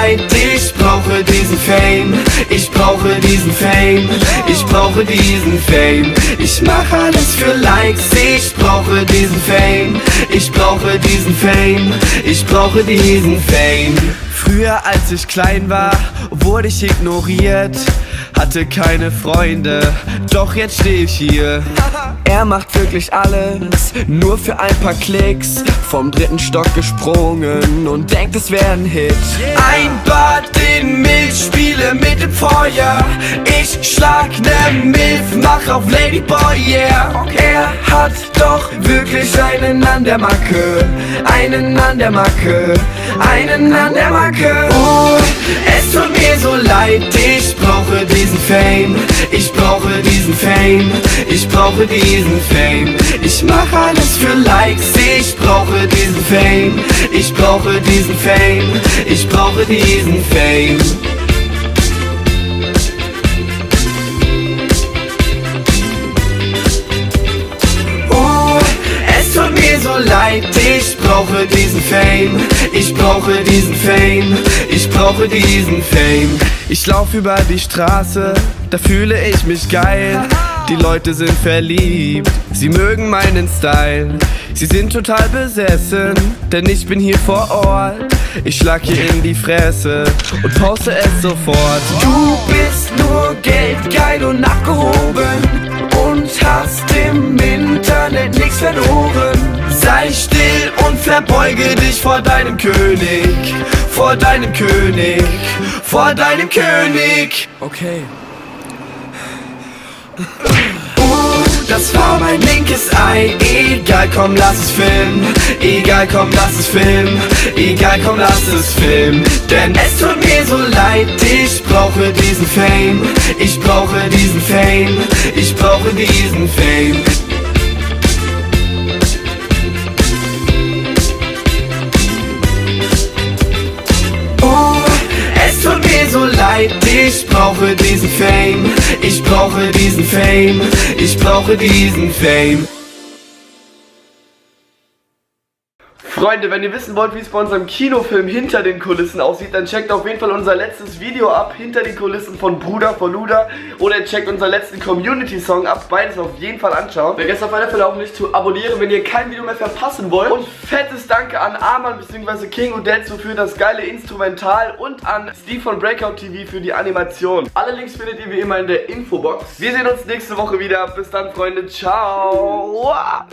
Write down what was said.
leid, ich brauche diesen Fame. Ich brauche diesen Fame. Ich brauche diesen Fame. Ich mach alles für Likes, ich brauche diesen Fame. Ich brauche diesen Fame. Ich brauche diesen Fame. Früher als ich klein war, wurde ich ignoriert, hatte keine Freunde, doch jetzt steh ich hier. Er macht wirklich alles, nur für ein paar Klicks, vom 3. Stock gesprungen und denkt es wäre ein Hit. Ein Bad in Milch, spiele mit dem Feuer, ich schlag ne Milf, mach auf Ladyboy, yeah. Er hat doch wirklich einen an der Macke, einen an der Macke, einen an der Macke. Es tut mir so leid, ich brauche diesen Fame. Ich brauche diesen Fame. Ich brauche diesen Fame. Ich mach alles für Likes, ich brauche diesen Fame. Ich brauche diesen Fame. Ich brauche diesen Fame. Es tut mir so leid, ich brauche diesen Fame. Ich brauche diesen Fame. Ich brauche diesen Fame. Ich lauf über die Straße, da fühle ich mich geil. Die Leute sind verliebt, sie mögen meinen Style. Sie sind total besessen, denn ich bin hier vor Ort. Ich schlag hier in die Fresse und poste es sofort. Du bist nur geldgeil und abgehoben und hast im Internet nichts verloren. Sei still und verbeuge dich vor deinem König, vor deinem König, vor deinem König. Okay. Das war mein linkes Ei. Egal, komm, lass es filmen. Egal, komm, lass es filmen. Egal, komm, lass es filmen. Denn es tut mir so leid, ich brauche diesen Fame. Ich brauche diesen Fame. Ich brauche diesen Fame. Es tut mir so leid, ich brauche diesen Fame. Ich brauche diesen Fame. Ich brauche diesen Fame. Freunde, wenn ihr wissen wollt, wie es bei unserem Kinofilm Hinter den Kulissen aussieht, dann checkt auf jeden Fall unser letztes Video ab, Hinter den Kulissen von Bruder von Luda, oder checkt unseren letzten Community-Song ab, beides auf jeden Fall anschauen. Vergesst auf alle Fälle auch nicht zu abonnieren, wenn ihr kein Video mehr verpassen wollt. Und fettes Danke an Arman bzw. King Udelzo für das geile Instrumental und an Steve von Breakout TV für die Animation. Alle Links findet ihr wie immer in der Infobox. Wir sehen uns nächste Woche wieder. Bis dann, Freunde. Ciao.